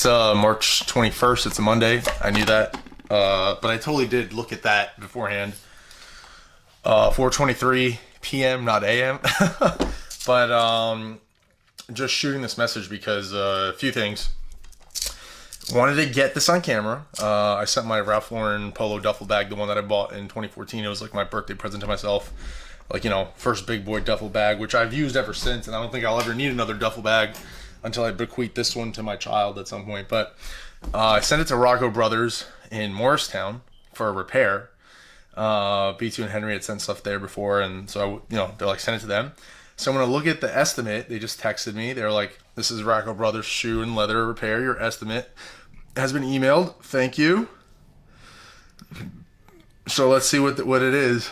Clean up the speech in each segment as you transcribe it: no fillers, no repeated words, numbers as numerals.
It's March 21st. It's a Monday. I knew that. But I totally did look at that beforehand. 4:23 p.m., not a.m. But just shooting this message because a few things. Wanted to get this on camera. I sent my Ralph Lauren Polo duffel bag, the one that I bought in 2014. It was like my birthday present to myself. Like, you know, first big boy duffel bag, which I've used ever since. And I don't think I'll ever need another duffel bag until I bequeath this one to my child at some point. But I sent it to Raggo Brothers in Morristown for a repair. Bittu and Henry had sent stuff there before, and so they're like, send it to them. So I'm gonna look at the estimate. They just texted me. They're like, this is Raggo Brothers shoe and leather repair. Your estimate has been emailed. Thank you. So let's see what it is.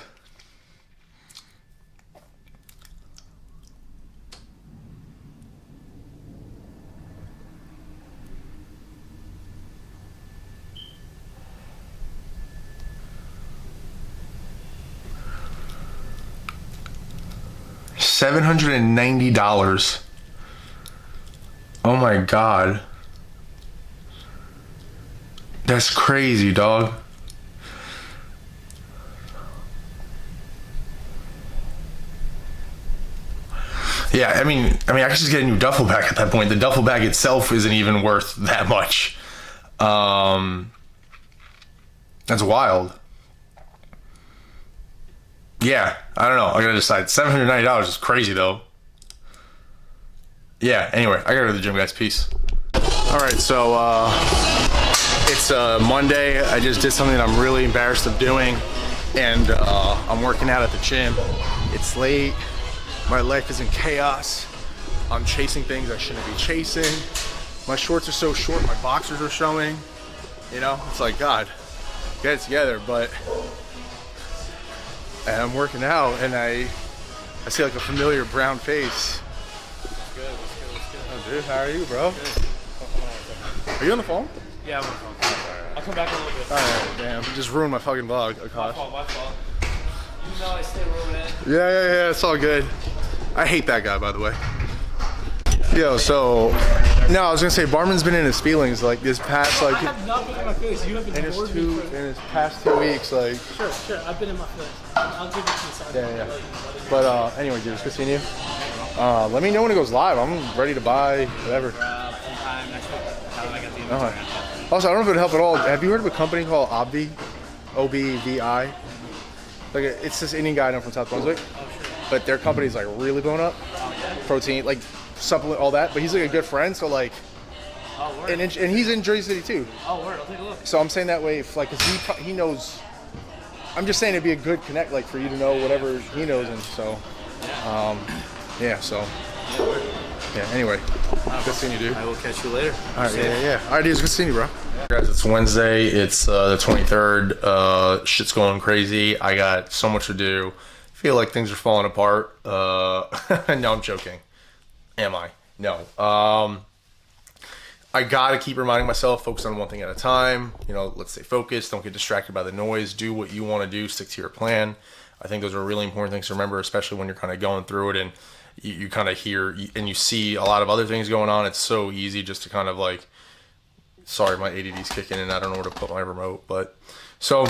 $790. Oh my God. That's crazy, dog. Yeah, I mean, I could just get a new duffel bag at that point. The duffel bag itself isn't even worth that much. That's wild. Yeah, I don't know. I gotta decide. $790 is crazy, though. Yeah, anyway, I gotta go to the gym, guys. Peace. Alright, so, it's Monday. I just did something that I'm really embarrassed of doing. And, I'm working out at the gym. It's late. My life is in chaos. I'm chasing things I shouldn't be chasing. My shorts are so short, my boxers are showing. You know, it's like, God, get it together, but... And I'm working out, and I see like a familiar brown face. What's good? Oh, dude, how are you, bro? Good. Are you on the phone? Yeah, I'm on the phone. I'll come back in a little bit. Alright, damn. You just ruined my fucking vlog, Akarsh. My fault. You know I stay ruining it. Yeah, it's all good. I hate that guy, by the way. Yo, so... No, I was gonna say, Varmin's been in his feelings, like, this past, like... I have not been in my feelings. You have been in his past 2 weeks, like... Sure, I've been in my feelings. I'll give it to you side. Yeah. But, anyway, dude, it's good seeing you. Let me know when it goes live. I'm ready to buy, whatever. Sometime next week. How do I get the inventory? Also, I don't know if it would help at all. Have you heard of a company called Obvi? O-B-V-I? Like, it's this Indian guy I know from South Brunswick. Oh, sure. But their company's, like, really blown up. Oh, yeah? Protein, like, supplement, all that. But he's, like, a good friend, so, like... Oh, word. And he's in Jersey City, too. Oh, word. I'll take a look. So I'm saying that way, if, like, cause he knows... I'm just saying it'd be a good connect, like, for you to know whatever he knows, and so... yeah, so... Yeah, anyway. Good seeing you, dude. I will catch you later. All right, yeah. All right, dude, it's good seeing you, bro. Yeah. Guys, it's Wednesday. It's the 23rd. Shit's going crazy. I got so much to do. Feel like things are falling apart. No, I'm joking. Am I? No. I gotta keep reminding myself, focus on one thing at a time. You know, let's stay focused. Don't get distracted by the noise. Do what you want to do. Stick to your plan. I think those are really important things to remember, especially when you're kind of going through it and you kind of hear and you see a lot of other things going on. It's so easy just to kind of like, sorry, my ADD's kicking and I don't know where to put my remote. But so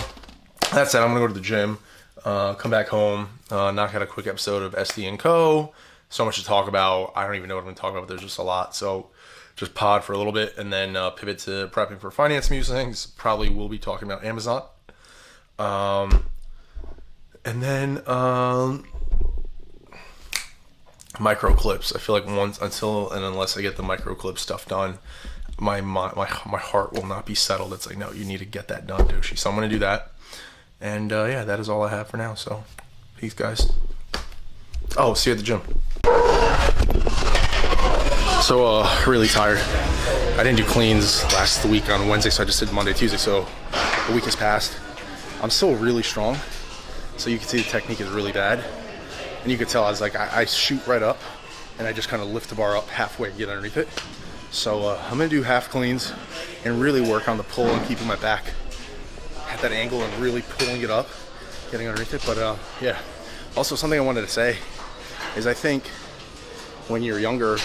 that said, I'm gonna go to the gym, come back home, knock out a quick episode of SD & Co. So much to talk about. I don't even know what I'm gonna talk about. There's just a lot. So just pod for a little bit and then pivot to prepping for finance musings. Probably will be talking about Amazon. And then micro clips. I feel like until and unless I get the micro clip stuff done, my heart will not be settled. It's like, no, you need to get that done, douchey. So I'm gonna do that. And yeah, that is all I have for now. So peace, guys. Oh, see you at the gym. So really tired. I didn't do cleans last week on Wednesday, so I just did Monday, Tuesday. So a week has passed. I'm still really strong. So you can see the technique is really bad. And you could tell I shoot right up and I just kind of lift the bar up halfway and get underneath it. So I'm gonna do half cleans and really work on the pull and keeping my back at that angle and really pulling it up, getting underneath it. But yeah, also something I wanted to say is I think when you're younger,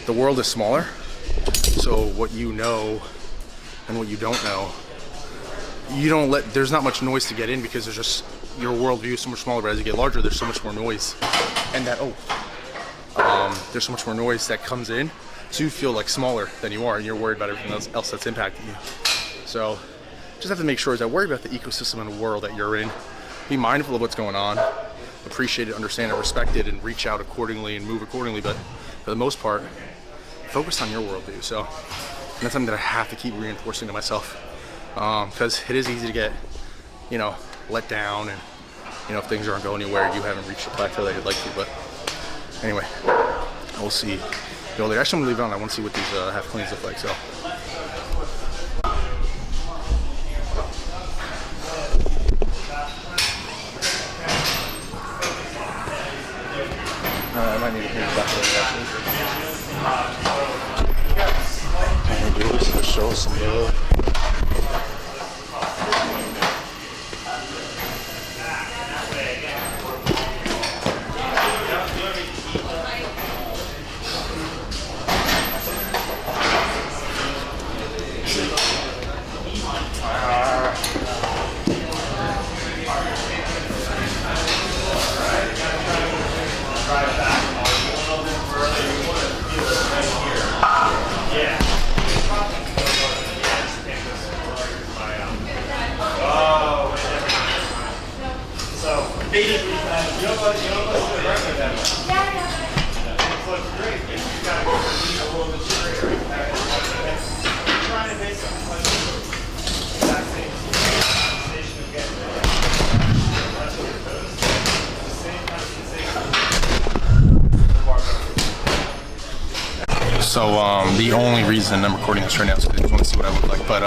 the world is smaller. So what you know and what you don't know, there's not much noise to get in because there's just, your worldview is so much smaller, but as you get larger, there's so much more noise. And there's so much more noise that comes in, so you feel like smaller than you are, and you're worried about everything else that's impacting you. So just have to make sure that worry about the ecosystem and the world that you're in. Be mindful of what's going on, appreciate it, understand it, respect it, and reach out accordingly and move accordingly. But for the most part, focus on your worldview. So that's something that I have to keep reinforcing to myself, because it is easy to get, let down, and if things aren't going anywhere, you haven't reached the plateau that you'd like to. But anyway, we'll see. Actually, I'm gonna leave it on. I want to see what these half cleans look like. So. I might need to clean back a little actually. Show us some love. So the only reason I'm recording this right now is because I just want to see what I look like. But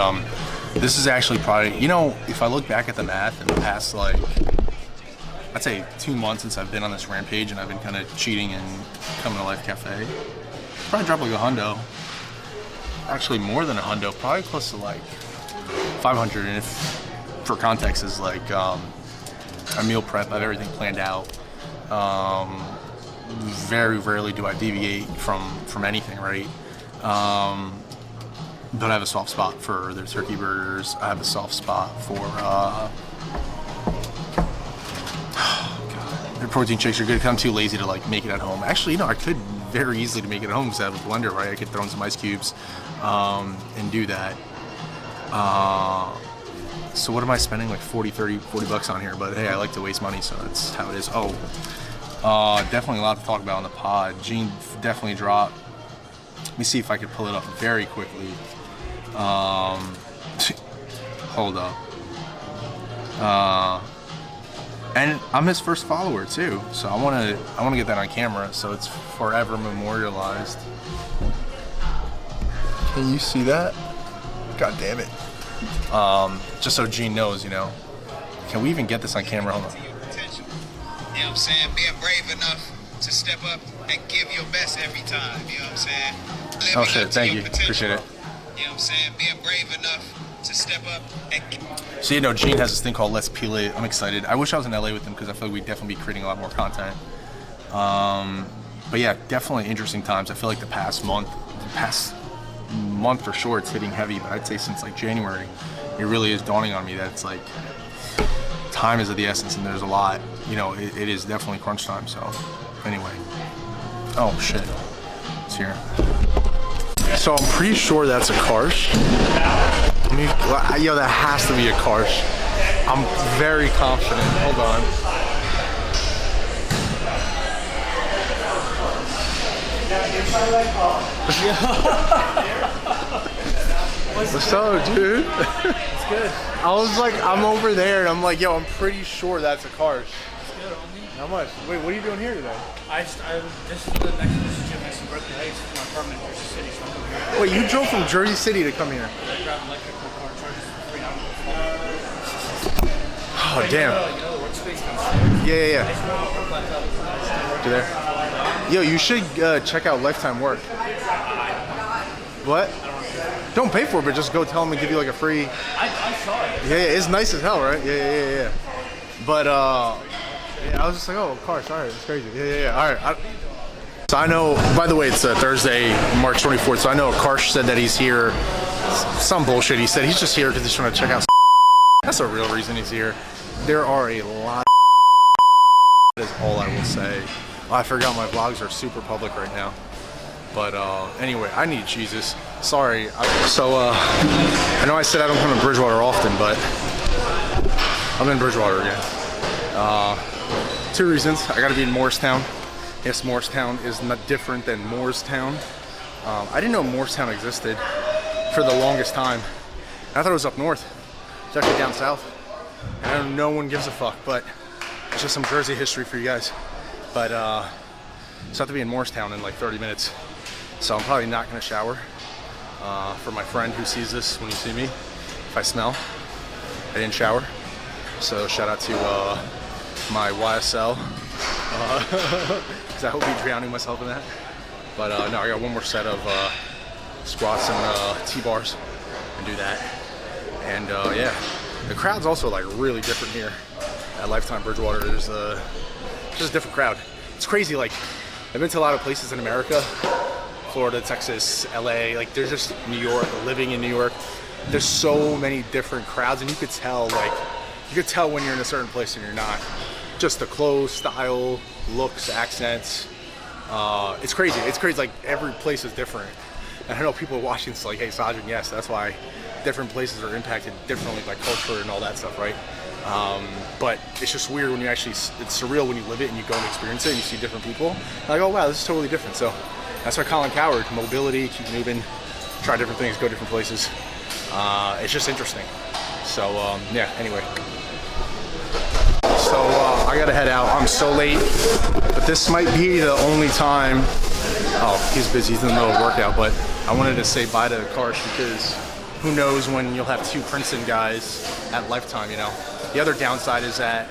this is actually probably, if I look back at the math in the past, like, I'd say 2 months since I've been on this rampage and I've been kind of cheating and coming to Life Cafe, probably dropped like $100. Actually more than $100, probably close to like 500. And if, for context, is like a meal prep, I have everything planned out. Very rarely do I deviate from anything, right? But I have a soft spot for their turkey burgers. I have a soft spot for their protein shakes are good. I'm too lazy to like make it at home. Actually, I could very easily to make it at home because I have a blender, right? I could throw in some ice cubes and do that. So what am I spending like 40 bucks on here? But hey, I like to waste money, so that's how it is. Definitely a lot to talk about on the pod. Jean definitely dropped. Let me see if I could pull it up very quickly. Hold up. And I'm his first follower too, so I want to get that on camera so it's forever memorialized. Can you see that? God damn it. Just so Jean knows, Can we even get this on camera? Hold on. You know what I'm saying? Being brave enough to step up and give your best every time. You know what I'm saying? Oh shit, thank you. Appreciate it. You know what I'm saying? Being brave enough to step up and... So Jean has this thing called Let's Peel It. I'm excited. I wish I was in LA with him because I feel like we'd definitely be creating a lot more content. But yeah, definitely interesting times. I feel like the past month for sure, it's hitting heavy, but I'd say since like January, it really is dawning on me that it's like time is of the essence and there's a lot, it is definitely crunch time. So anyway, oh shit, it's here. So I'm pretty sure that's Akarsh. That has to be Akarsh. I'm very confident. Hold on. What's up, dude? It's good. I was like, I'm over there, and I'm like, yo, I'm pretty sure that's Akarsh. It's good, homie. How much? Wait, what are you doing here today? This is the next gym has some birthday lights for my apartment in Jersey City, so I'm coming here. Wait, you drove from Jersey City to come here? I grab an electrical car, charges for free. Oh, damn. The workspace downstairs. Yeah. I just want to put my laptop. You there? Yo, you should check out Lifetime Work. What? Don't pay for it, but just go tell them to give you like a free. I saw it. Yeah, it's nice as hell, right? Yeah. But I was just like, oh, Akarsh, all right, it's crazy. Yeah. All right. So I know, by the way, it's Thursday, March 24th, so I know Akarsh said that he's here. Some bullshit he said. He's just here because he's trying to check out. That's the real reason he's here. There are a lot of that is all I will say. I forgot my vlogs are super public right now. But anyway, I need Jesus. Sorry. I know I said I don't come to Bridgewater often, but I'm in Bridgewater again. 2 reasons. I got to be in Morristown. Yes, Morristown is not different than Moorestown. I didn't know Morristown existed for the longest time. I thought it was up north. It's actually down south. And I know no one gives a fuck, but it's just some Jersey history for you guys. But so I have to be in Morristown in like 30 minutes. So I'm probably not gonna shower. For my friend who sees this when you see me, if I smell, I didn't shower. So shout out to my YSL. Because I hope be drowning myself in that. But no, I got one more set of squats and T-bars and do that. And yeah, the crowd's also like really different here at Lifetime Bridgewater. There's just a different crowd. It's crazy. Like I've been to a lot of places in America, Florida, Texas, LA. Like there's just New York. Living in New York, there's so many different crowds, and you could tell when you're in a certain place and you're not. Just the clothes, style, looks, accents. It's crazy. It's crazy. Like every place is different. And I know people are watching this like, hey, Sajin, yes, that's why different places are impacted differently by culture and all that stuff, right? But it's just weird when you actually, it's surreal when you live it and you go and experience it and you see different people. Like, oh wow, this is totally different. So that's why Colin Coward, mobility, keep moving, try different things, go different places. It's just interesting. So yeah, anyway. So I gotta head out. I'm so late, but this might be the only time. Oh, he's busy. He's in the middle of workout, but I wanted to say bye to Akarsh because who knows when you'll have 2 Princeton guys at Lifetime, you know. The other downside is that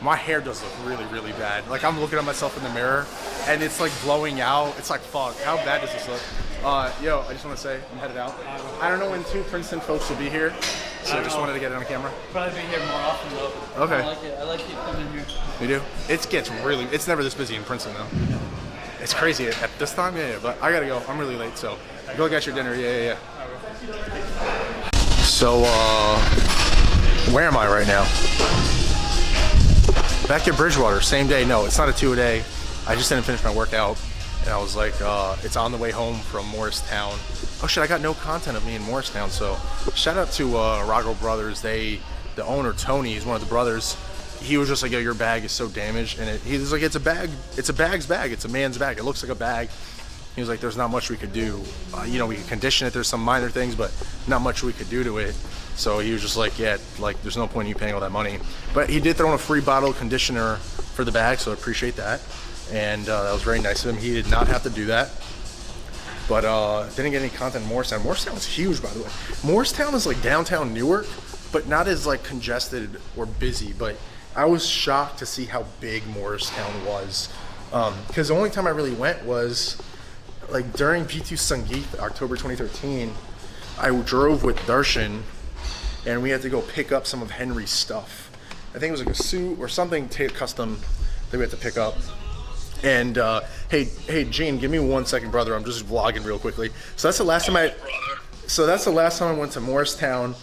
my hair does look really, really bad. Like I'm looking at myself in the mirror and it's like blowing out. It's like, fuck, how bad does this look? Yo, I just want to say I'm headed out. I don't know when 2 Princeton folks will be here, so I just wanted to get it on camera. Probably be here more often though. Okay. I like it coming here. You do? It gets really, it's never this busy in Princeton though. Yeah. It's crazy at this time, yeah, but I gotta go. I'm really late, so go get your dinner, yeah. So, where am I right now? Back at Bridgewater, same day. No, it's not a 2-a-day. I just didn't finish my workout. And I was like, it's on the way home from Morristown. Oh shit, I got no content of me in Morristown. So shout out to Raggo Brothers. The owner, Tony, he's one of the brothers. He was just like, yo, your bag is so damaged. And he was like, it's a bag. It's a bag's bag. It's a man's bag. It looks like a bag. He was like, there's not much we could do. You know, we could condition it. There's some minor things, but not much we could do to it. So he was just like, yeah, like there's no point in you paying all that money. But he did throw in a free bottle of conditioner for the bag, so I appreciate that. And that was very nice of him. He did not have to do that. But didn't get any content in Morristown. Morristown is huge, by the way. Morristown is like downtown Newark, but not as like congested or busy. But I was shocked to see how big Morristown was. Because the only time I really went was like during Bittu Sangeet, October 2013. I drove with Darshan, and we had to go pick up some of Henry's stuff. I think it was like a suit or something custom that we had to pick up. And hey, Gene, give me 1 second, brother. I'm just vlogging real quickly. So that's the last time I went to Morristown,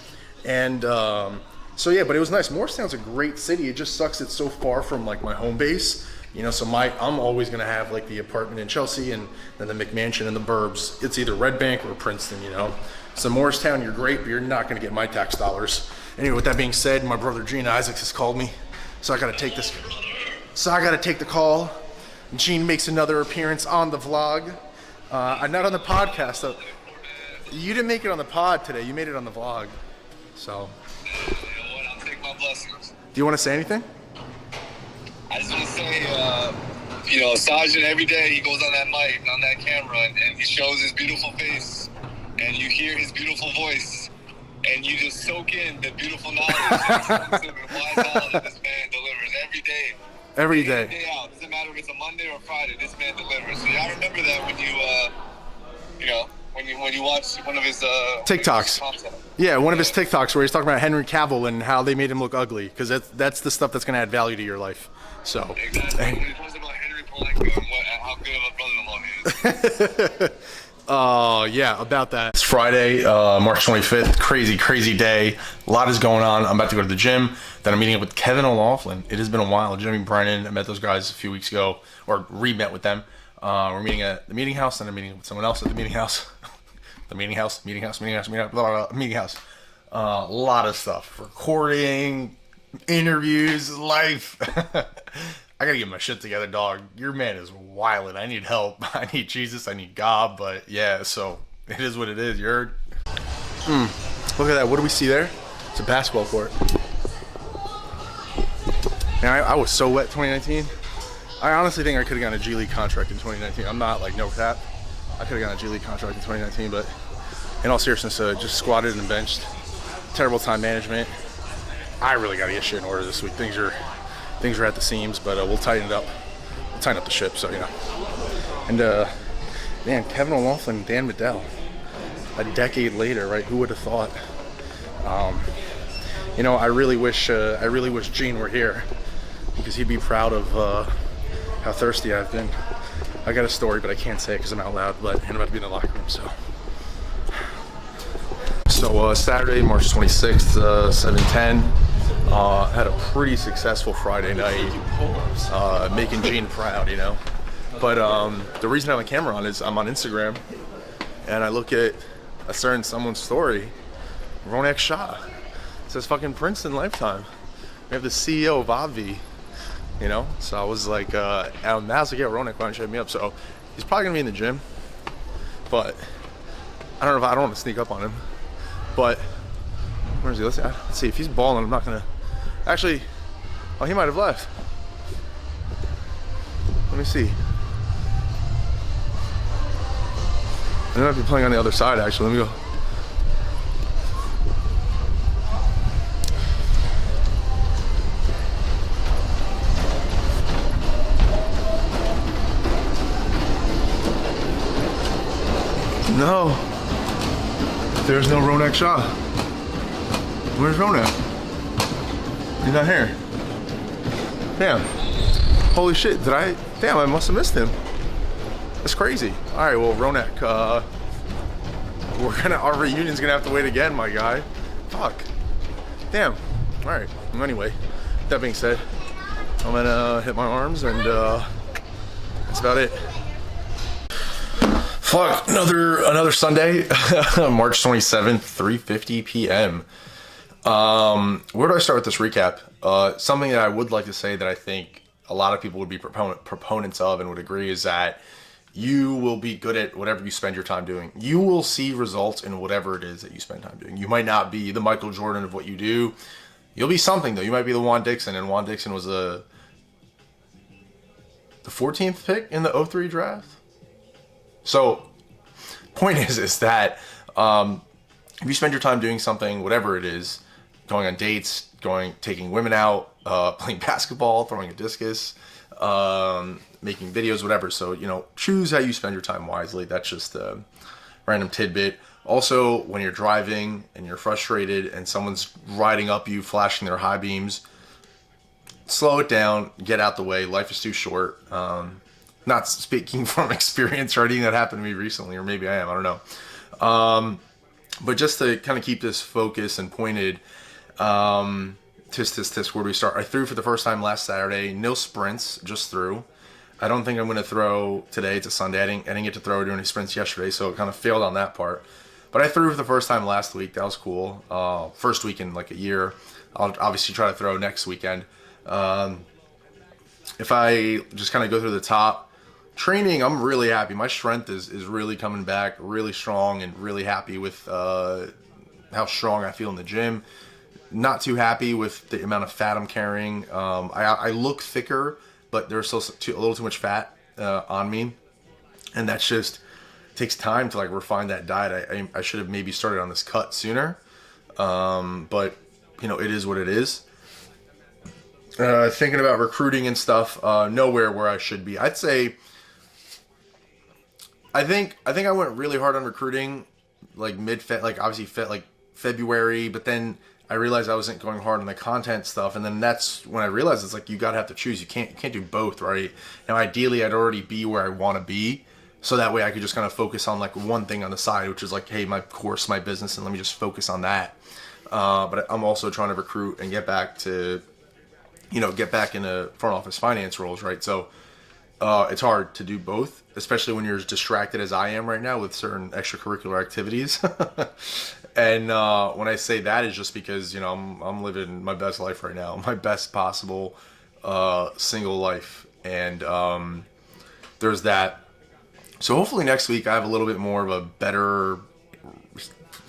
and so yeah, but it was nice. Morristown's a great city. It just sucks it's so far from like my home base. You know, so I'm always gonna have like the apartment in Chelsea and then the McMansion in the burbs. It's either Red Bank or Princeton, you know. So Morristown, you're great, but you're not gonna get my tax dollars. Anyway, with that being said, my brother Jean Isaacs has called me, so I gotta take this. So I gotta take the call. Jean makes another appearance on the vlog. I'm not on the podcast, so you didn't make it on the pod today. You made it on the vlog. So. You know what? I'll take my blessings. Do you want to say anything? I just want to say, you know, Sajin, every day he goes on that mic, on that camera, and he shows his beautiful face, and you hear his beautiful voice, and you just soak in the beautiful knowledge and wise knowledge this man delivers every day. Every day. Day out. Doesn't matter if it's a Monday or a Friday, this man delivers. So y'all remember that when you know, when you watch one of his TikToks. Yeah, one of his TikToks where he's talking about Henry Cavill and how they made him look ugly, because that's the stuff that's going to add value to your life. So. Exactly. When he talks about Henry Polanco and how how good of a brother-in-law he is. Yeah, about that. It's Friday, March 25th. Crazy day. A lot is going on. I'm about to go to the gym. Then I'm meeting up with Kevin O'Laughlin. It has been a while. Jimmy Brennan, I met those guys a few weeks ago, or re-met with them. We're meeting at the meeting house, and I'm meeting with someone else at the meeting house. Meeting house. A lot of stuff. Recording, interviews, life. I gotta get my shit together, dog. Your man is wildin'. I need help. I need Jesus. I need God. But yeah, so it is what it is. You heard? Look at that. What do we see there? It's a basketball court. Man, I was so wet 2019. I honestly think I could have gotten a G League contract in 2019. I'm not like no cap. I could have gotten a G League contract in 2019, but in all seriousness, just squatted and benched. Terrible time management. I really got to get shit in order this week. Things are at the seams, but we'll tighten it up. We'll tighten up the ship, so, you know. And, man, Kevin O'Laughlin and Dan Medell. A decade later, right? Who would have thought? You know, I really wish Gene were here because he'd be proud of how thirsty I've been. I got a story, but I can't say it because I'm out loud, but I'm about to be in the locker room, so. So, Saturday, March 26th, 7:10. Had a pretty successful Friday night, making Gene proud, you know. But the reason I have a camera on is I'm on Instagram, and I look at a certain someone's story, Ronak Shah. It says fucking Princeton Lifetime. We have the CEO of Obvi, you know. So I was like, and I was like, yeah, Ronak, why don't you hit me up? So he's probably gonna be in the gym, but I don't know if I don't want to sneak up on him. But where is he? Let's see if he's balling. I'm not gonna. Actually, oh, he might have left. Let me see. He might be playing on the other side. Actually, let me go. No. There's no Ronak Shah. Where's Ronak? He's not here. Damn. Holy shit, damn, I must have missed him. That's crazy. Alright, well, Ronak, our reunion's gonna have to wait again, my guy. Fuck. Damn. Alright, well, anyway, that being said, I'm gonna hit my arms and, that's about it. Fuck, another Sunday, March 27th, 3:50 p.m. Where do I start with this recap? Something that I would like to say that I think a lot of people would be proponents of and would agree is that you will be good at whatever you spend your time doing. You will see results in whatever it is that you spend time doing. You might not be the Michael Jordan of what you do. You'll be something, though. You might be the Juan Dixon, and Juan Dixon was the 14th pick in the 03 draft. So, point is that if you spend your time doing something, whatever it is, going on dates, taking women out, playing basketball, throwing a discus, making videos, whatever. So, you know, choose how you spend your time wisely. That's just a random tidbit. Also, when you're driving and you're frustrated and someone's riding up you, flashing their high beams, slow it down, get out the way. Life is too short. Not speaking from experience or anything that happened to me recently, or maybe I am, I don't know. But just to kind of keep this focused and pointed, where do we start? I threw for the first time last Saturday. No sprints, just threw. I don't think I'm going to throw today. It's a Sunday. I didn't get to throw during any sprints yesterday, so it kind of failed on that part. But I threw for the first time last week. That was cool. First week in like a year. I'll obviously try to throw next weekend. If I just kind of go through the top, training, I'm really happy. My strength is really coming back, really strong, and really happy with how strong I feel in the gym. Not too happy with the amount of fat I'm carrying. I look thicker, but there's still a little too much fat on me, and that's just takes time to like refine that diet. I should have maybe started on this cut sooner, but you know, it is what it is. Thinking about recruiting and stuff, nowhere where I should be. I'd say I think I went really hard on recruiting, like obviously like February, but then I realized I wasn't going hard on the content stuff, and then that's when I realized it's like you gotta have to choose. You can't do both, right? Now, ideally, I'd already be where I want to be, so that way I could just kind of focus on like one thing on the side, which is like, hey, my course, my business, and let me just focus on that. But I'm also trying to recruit and get back to, get back into front office finance roles, right? So it's hard to do both, especially when you're as distracted as I am right now with certain extracurricular activities. And when I say that, is just because I'm living my best life right now, my best possible single life, and there's that. So hopefully next week I have a little bit more of a better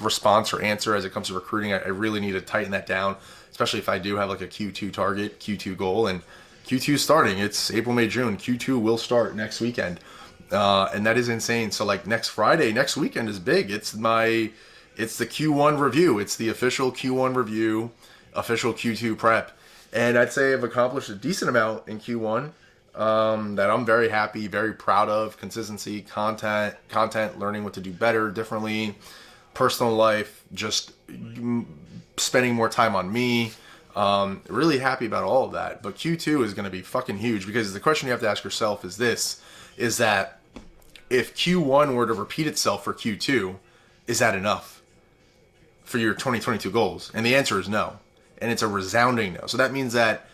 response or answer as it comes to recruiting. I really need to tighten that down, especially if I do have like a Q2 target, Q2 goal, and Q2 starting. It's April, May, June. Q2 will start next weekend, and that is insane. So like next Friday, next weekend is big. It's the Q1 review. It's the official Q1 review, official Q2 prep, and I'd say I've accomplished a decent amount in Q1 that I'm very happy, very proud of. Consistency, content, learning what to do better, differently, personal life, just spending more time on me. Really happy about all of that. But Q2 is going to be fucking huge, because the question you have to ask yourself is this, is that if Q1 were to repeat itself for Q2, is that enough for your 2022 goals? And the answer is no. And it's a resounding no. So that means that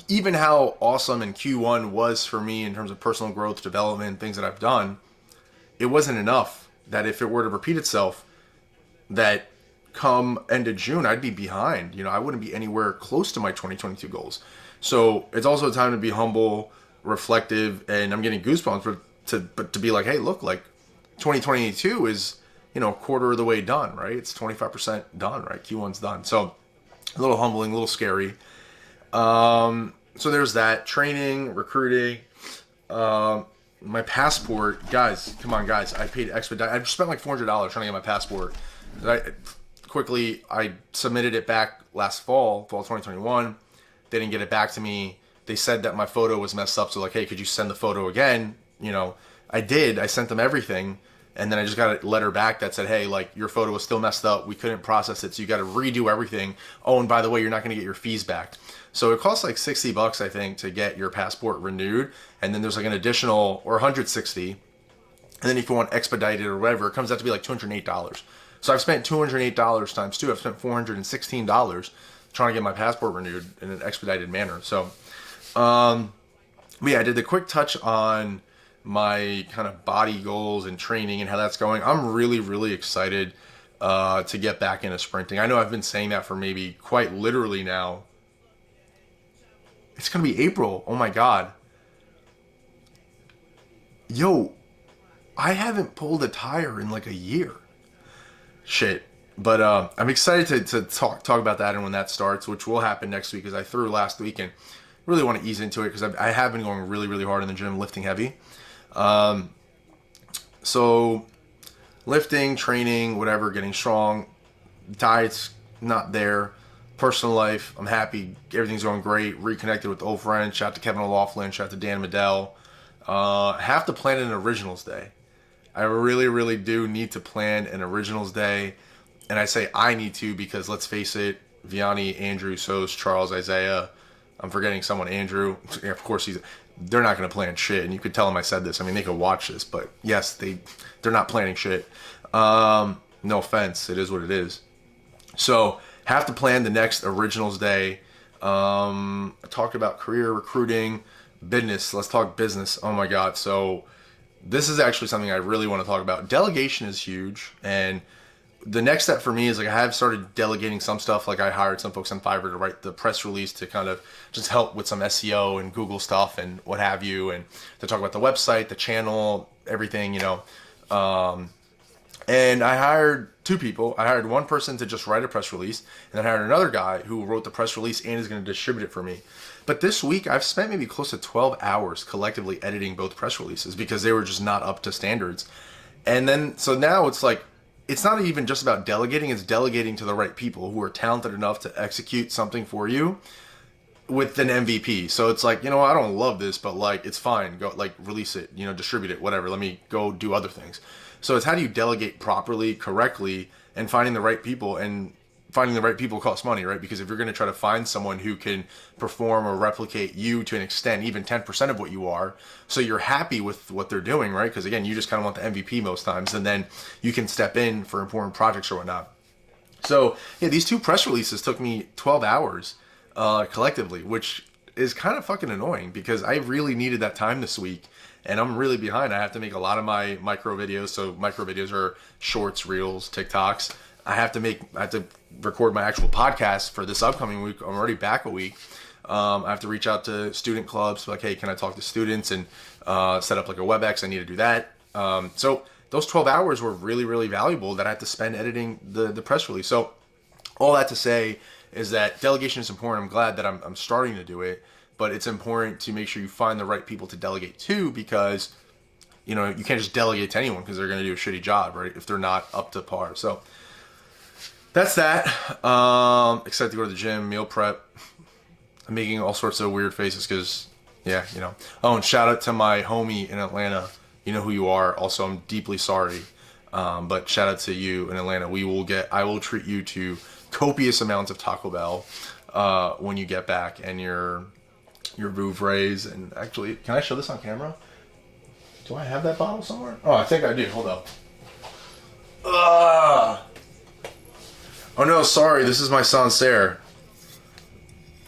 even how awesome in Q1 was for me in terms of personal growth, development, things that I've done, it wasn't enough. That if it were to repeat itself, that come end of June, I'd be behind. I wouldn't be anywhere close to my 2022 goals. So it's also a time to be humble, reflective, and I'm getting goosebumps to be like, hey, look, like 2022 is, a quarter of the way done, right? It's 25% done, right? Q1's done. So a little humbling, a little scary. So there's that. Training, recruiting, my passport, guys, come on, guys. I paid expedite. I spent like $400 trying to get my passport. I submitted it back last fall 2021. They didn't get it back to me. They said that my photo was messed up. So like, hey, could you send the photo again? I did. I sent them everything. And then I just got a letter back that said, hey, like, your photo was still messed up. We couldn't process it. So you got to redo everything. Oh, and by the way, you're not going to get your fees back. So it costs like $60, I think, to get your passport renewed. And then there's like an additional, or $160. And then if you want expedited or whatever, it comes out to be like $208. So I've spent $208 times two. I've spent $416 trying to get my passport renewed in an expedited manner. So, but yeah, I did the quick touch on my kind of body goals and training and how that's going. I'm really, really excited to get back into sprinting. I know I've been saying that for maybe quite literally now. It's going to be April. Oh my God. Yo, I haven't pulled a tire in like a year. Shit. But I'm excited to talk about that and when that starts, which will happen next week, because I threw last week and really want to ease into it, because I have been going really, really hard in the gym, lifting heavy. So lifting, training, whatever, getting strong, diet's not there. Personal life, I'm happy. Everything's going great. Reconnected with old friends. Shout out to Kevin O'Loughlin. Shout out to Dan Medell. Have to plan an Originals Day. I really, really do need to plan an Originals Day. And I say I need to because, let's face it, Vianney, Andrew, Sos, Charles, Isaiah, I'm forgetting someone, Andrew. Yeah, of course, they're not going to plan shit. And you could tell them I said this. I mean, they could watch this. But yes, they're not planning shit. No offense. It is what it is. So have to plan the next Originals Day. I talked about career, recruiting, business. Let's talk business. Oh my God. So this is actually something I really want to talk about. Delegation is huge. And the next step for me is, like, I have started delegating some stuff. Like, I hired some folks on Fiverr to write the press release to kind of just help with some SEO and Google stuff and what have you, and to talk about the website, the channel, everything, and I hired two people. I hired one person to just write a press release, and then I hired another guy who wrote the press release and is going to distribute it for me. But this week, I've spent maybe close to 12 hours collectively editing both press releases because they were just not up to standards. And then, so now it's like, it's not even just about delegating, it's delegating to the right people who are talented enough to execute something for you with an MVP. So it's like, I don't love this, but like, it's fine. Go, like, release it, distribute it, whatever. Let me go do other things. So it's how do you delegate properly, correctly, and finding the right people. And finding the right people costs money, right? Because if you're going to try to find someone who can perform or replicate you to an extent, even 10% of what you are, so you're happy with what they're doing, right? Because again, you just kind of want the MVP most times, and then you can step in for important projects or whatnot. So yeah, these 2 press releases took me 12 hours collectively, which is kind of fucking annoying because I really needed that time this week. And I'm really behind. I have to make a lot of my micro videos. So micro videos are shorts, reels, TikToks. I have to record my actual podcast for this upcoming week. I'm already back a week. I have to reach out to student clubs. Like, hey, can I talk to students and set up like a WebEx? I need to do that. So those 12 hours were really, really valuable that I had to spend editing the press release. So all that to say is that delegation is important. I'm glad that I'm starting to do it. But it's important to make sure you find the right people to delegate to, because, you know, you can't just delegate to anyone because they're going to do a shitty job, right? If they're not up to par. So that's that. Excited to go to the gym, meal prep. I'm making all sorts of weird faces because, yeah, you know. Oh, and shout out to my homie in Atlanta. You know who you are. Also, I'm deeply sorry. But shout out to you in Atlanta. I will treat you to copious amounts of Taco Bell when you get back, and your Vouvrays. And actually, can I show this on camera? Do I have that bottle somewhere? Oh, I think I do. Hold up. Oh no, sorry. This is my Sancerre.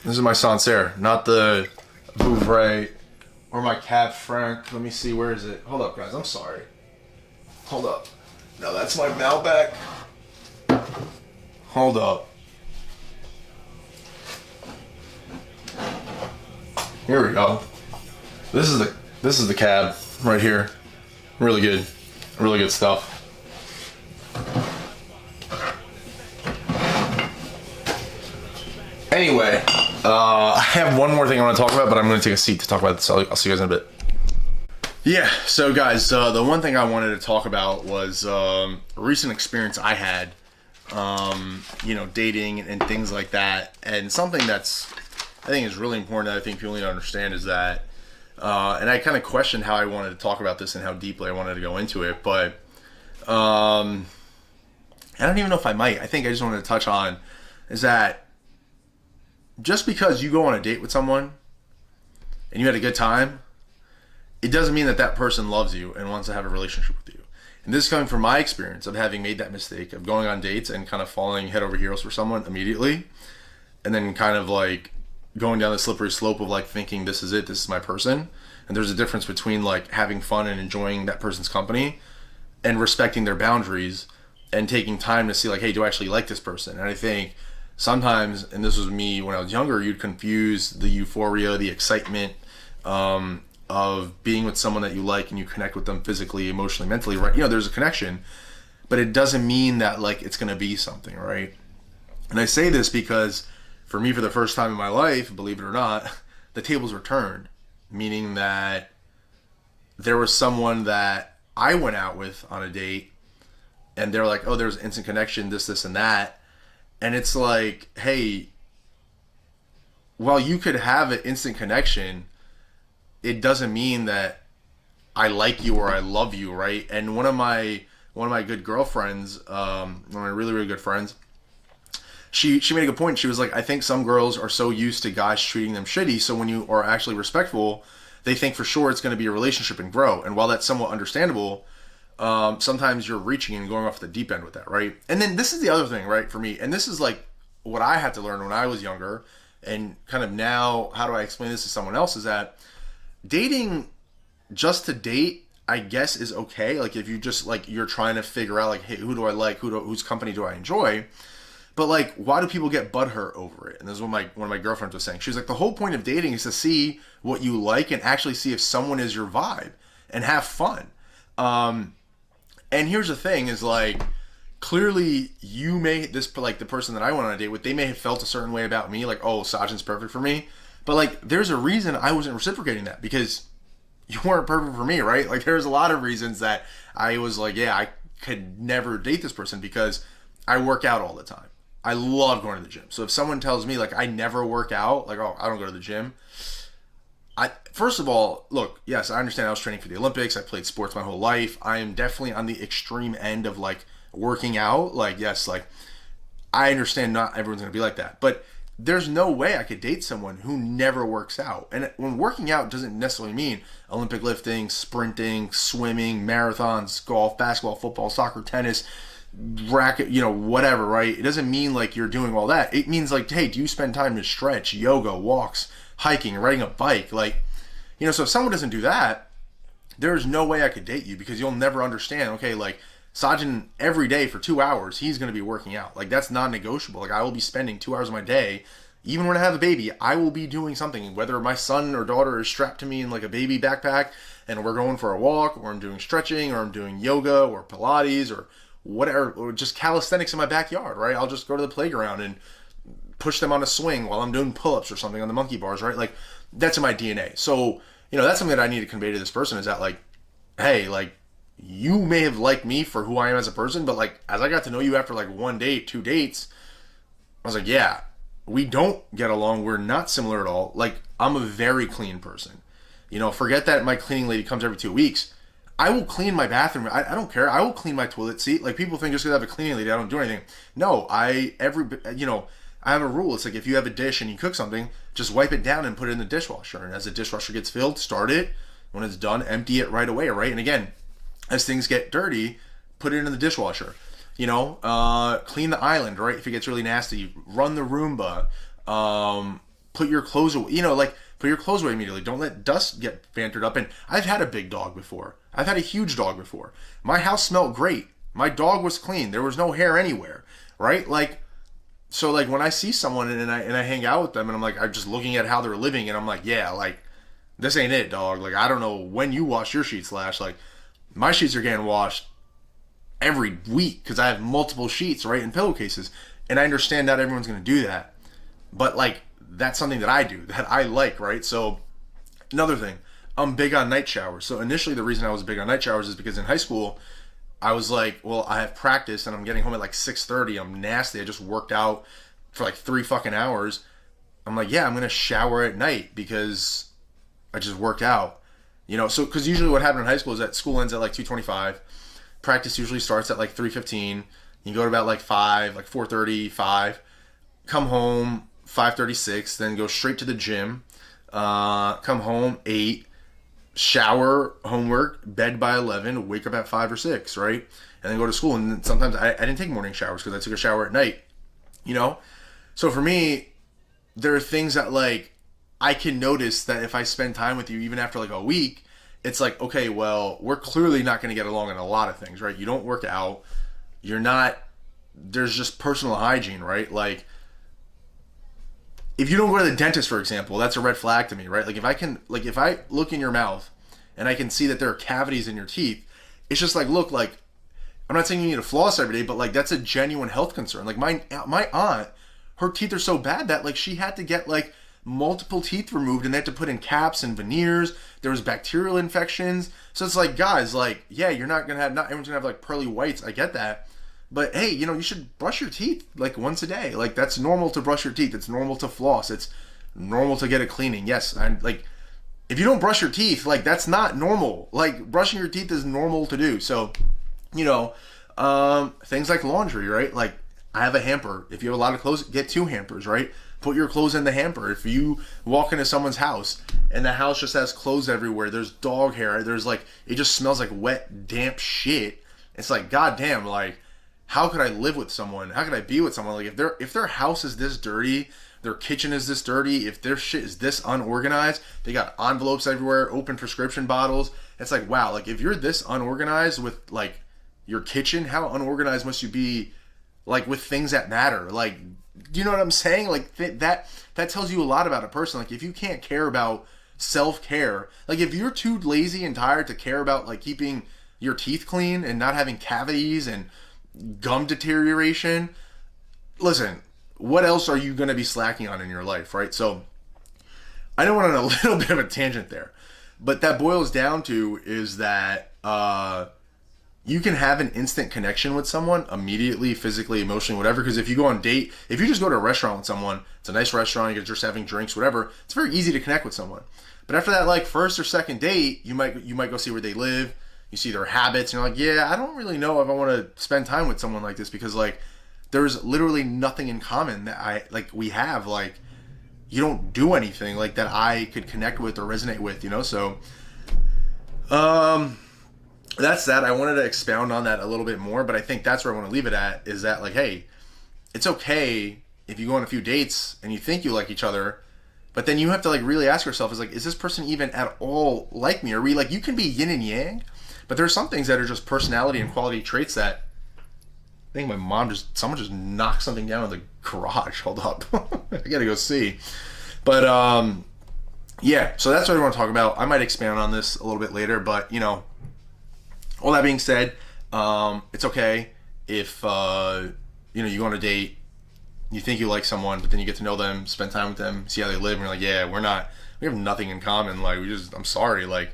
This is my Sancerre, not the Vouvray or my Cab Franc. Let me see. Where is it? Hold up, guys. I'm sorry. Hold up. No, that's my Malbec. Hold up. Here we go. This is the Cab right here. Really good stuff. Anyway, I have one more thing I want to talk about, but I'm going to take a seat to talk about this. So I'll see you guys in a bit. Yeah, so guys, the one thing I wanted to talk about was a recent experience I had, you know, dating and things like that. And something that's, I think is really important that I think people need to understand is that, and I kind of questioned how I wanted to talk about this and how deeply I wanted to go into it, but I don't even know if I might. I think I just wanted to touch on is that just because you go on a date with someone and you had a good time, it doesn't mean that that person loves you and wants to have a relationship with you. And this is coming from my experience of having made that mistake of going on dates and kind of falling head over heels for someone immediately, and then kind of like going down the slippery slope of like thinking this is it, this is my person. And there's a difference between like having fun and enjoying that person's company and respecting their boundaries and taking time to see like, hey, do I actually like this person? And I think sometimes, and this was me when I was younger, you'd confuse the euphoria, the excitement of being with someone that you like and you connect with them physically, emotionally, mentally, right? You know, there's a connection, but it doesn't mean that like it's gonna be something, right? And I say this because for me, for the first time in my life, believe it or not, the tables were turned, meaning that there was someone that I went out with on a date and they're like, oh, there's instant connection, this, and that. And it's like, hey, while you could have an instant connection, it doesn't mean that I like you or I love you, right? And one of my good girlfriends, one of my really, really good friends, she made a good point. She was like, I think some girls are so used to guys treating them shitty, so when you are actually respectful, they think for sure it's going to be a relationship and grow. And while that's somewhat understandable, sometimes you're reaching and going off the deep end with that, right? And then this is the other thing, right, for me, and this is like what I had to learn when I was younger, and kind of now, how do I explain this to someone else, is that dating just to date, I guess, is okay. Like if you just like, you're trying to figure out like, hey, who do I like? Whose company do I enjoy? But like, why do people get butthurt over it? And this is what one of my girlfriends was saying. She's like, the whole point of dating is to see what you like and actually see if someone is your vibe and have fun. And here's the thing is like, clearly you may, like the person that I went on a date with, they may have felt a certain way about me. Like, oh, Sajin's perfect for me. But like, there's a reason I wasn't reciprocating that, because you weren't perfect for me, right? Like there's a lot of reasons that I was like, yeah, I could never date this person because I work out all the time. I love going to the gym. So if someone tells me like I never work out, like, oh, I don't go to the gym. First of all, look, yes, I understand I was training for the Olympics. I played sports my whole life. I am definitely on the extreme end of like working out. Like, yes, like I understand not everyone's going to be like that. But there's no way I could date someone who never works out. And when working out doesn't necessarily mean Olympic lifting, sprinting, swimming, marathons, golf, basketball, football, soccer, tennis, racket, whatever, right? It doesn't mean like you're doing all that. It means like, hey, do you spend time to stretch, yoga, walks, hiking, riding a bike? Like, so if someone doesn't do that, there's no way I could date you, because you'll never understand, okay, like, Sajin, every day for 2 hours, he's going to be working out. Like, that's non-negotiable. Like, I will be spending 2 hours of my day, even when I have a baby, I will be doing something, whether my son or daughter is strapped to me in like a baby backpack and we're going for a walk, or I'm doing stretching, or I'm doing yoga or Pilates or whatever, or just calisthenics in my backyard, right? I'll just go to the playground and push them on a swing while I'm doing pull-ups or something on the monkey bars, right? Like, that's in my DNA. So, that's something that I need to convey to this person, is that, like, hey, like, you may have liked me for who I am as a person, but like, as I got to know you after like 1 date, 2 dates, I was like, yeah, we don't get along. We're not similar at all. Like, I'm a very clean person. Forget that my cleaning lady comes every 2 weeks. I will clean my bathroom. I don't care. I will clean my toilet seat. Like, people think just because I have a cleaning lady, I don't do anything. No, I have a rule. It's like, if you have a dish and you cook something, just wipe it down and put it in the dishwasher. And as the dishwasher gets filled, start it. When it's done, empty it right away, right? And again, as things get dirty, put it in the dishwasher. Clean the island, right? If it gets really nasty, run the Roomba. Put your clothes away. Put your clothes away immediately. Don't let dust get bantered up. And I've had a big dog before. I've had a huge dog before. My house smelled great. My dog was clean. There was no hair anywhere, right? Like, so like when I see someone and I hang out with them and I'm like, I'm just looking at how they're living and I'm like, yeah, like, this ain't it, dog. Like, I don't know when you wash your sheets last. Like, my sheets are getting washed every week because I have multiple sheets, right, in pillowcases. And I understand not everyone's going to do that. But, like, that's something that I do, that I like, right? So, another thing, I'm big on night showers. So, initially, the reason I was big on night showers is because in high school, I was like, well, I have practice and I'm getting home at like 6:30. I'm nasty. I just worked out for like 3 fucking hours. I'm like, yeah, I'm going to shower at night because I just worked out. So, because usually what happened in high school is that school ends at like 2:25. Practice usually starts at like 3:15. You go to about like 5, like 4:30, 5. Come home 5:36, then go straight to the gym. Come home 8. Shower, homework, bed by 11, wake up at 5 or 6, right? And then go to school. And then sometimes I didn't take morning showers because I took a shower at night. So for me, there are things that like I can notice that if I spend time with you, even after like a week, it's like, okay, well, we're clearly not going to get along in a lot of things, right? You don't work out. There's just personal hygiene, right? Like, if you don't go to the dentist, for example, that's a red flag to me, right? Like, if I look in your mouth and I can see that there are cavities in your teeth, it's just like, look, like, I'm not saying you need to floss every day, but like, that's a genuine health concern. Like, my aunt, her teeth are so bad that like she had to get like multiple teeth removed and they had to put in caps and veneers. There was bacterial infections. So it's like, guys, like, yeah, not everyone's gonna have like pearly whites. I get that. But hey, you should brush your teeth like once a day. Like, that's normal to brush your teeth. It's normal to floss. It's normal to get a cleaning. Yes, like, if you don't brush your teeth, like, that's not normal. Like, brushing your teeth is normal to do. So, things like laundry, right? Like, I have a hamper. If you have a lot of clothes, get 2 hampers, right? Put your clothes in the hamper. If you walk into someone's house and the house just has clothes everywhere, there's dog hair, there's like, it just smells like wet, damp shit. It's like, goddamn, like, how could I live with someone? How could I be with someone? Like, if their house is this dirty, their kitchen is this dirty, if their shit is this unorganized, they got envelopes everywhere, open prescription bottles. It's like, wow, like, if you're this unorganized with like your kitchen, how unorganized must you be like with things that matter? Like, do you know what I'm saying? Like, that tells you a lot about a person. Like, if you can't care about self-care, like, if you're too lazy and tired to care about like keeping your teeth clean and not having cavities and gum deterioration, listen, what else are you going to be slacking on in your life, right? So I know we're on a little bit of a tangent there, but that boils down to is that you can have an instant connection with someone immediately, physically, emotionally, whatever. Because if you go on date, if you just go to a restaurant with someone, it's a nice restaurant, you're just having drinks, whatever, it's very easy to connect with someone. But after that, like, first or second date, you might go see where they live. You see their habits, and you're like, yeah, I don't really know if I want to spend time with someone like this, because like, there's literally nothing in common that we have. Like, you don't do anything like that I could connect with or resonate with, you know? So, that's that. I wanted to expound on that a little bit more, but I think that's where I want to leave it at, is that, like, hey, it's okay if you go on a few dates and you think you like each other, but then you have to, like, really ask yourself, is this person even at all like me? Are we, like, you can be yin and yang, but there are some things that are just personality and quality traits that, I think someone just knocked something down in the garage. Hold up. I gotta go see. But, yeah, so that's what I want to talk about. I might expand on this a little bit later, but, you know, all that being said, it's okay if, you know, you go on a date, you think you like someone, but then you get to know them, spend time with them, see how they live, and you're like, yeah, we have nothing in common. Like, I'm sorry. Like,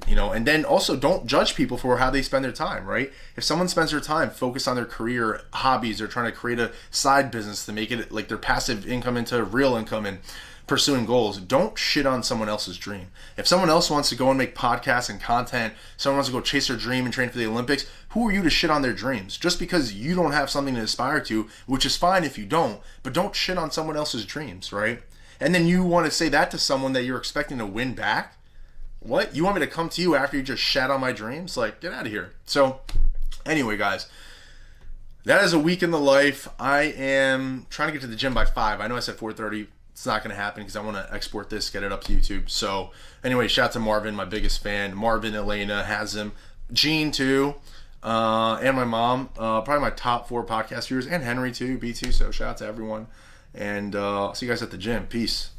you know, and then also don't judge people for how they spend their time, right? If someone spends their time focused on their career, hobbies, or trying to create a side business to make it like their passive income into real income and pursuing goals, don't shit on someone else's dream. If someone else wants to go and make podcasts and content, someone wants to go chase their dream and train for the Olympics, who are you to shit on their dreams? Just because you don't have something to aspire to, which is fine if you don't, but don't shit on someone else's dreams, right? And then you want to say that to someone that you're expecting to win back? What? You want me to come to you after you just shat on my dreams? Like, get out of here. So, anyway, guys, that is a week in the life. I am trying to get to the gym by 5. I know I said 4:30. It's not going to happen because I want to export this, get it up to YouTube. So, anyway, shout out to Marvin, my biggest fan. Marvin, Elena, Hazim, Jean, too, and my mom. Probably my top 4 podcast viewers, and Henry, too, B2. So, shout out to everyone. And I'll see you guys at the gym. Peace.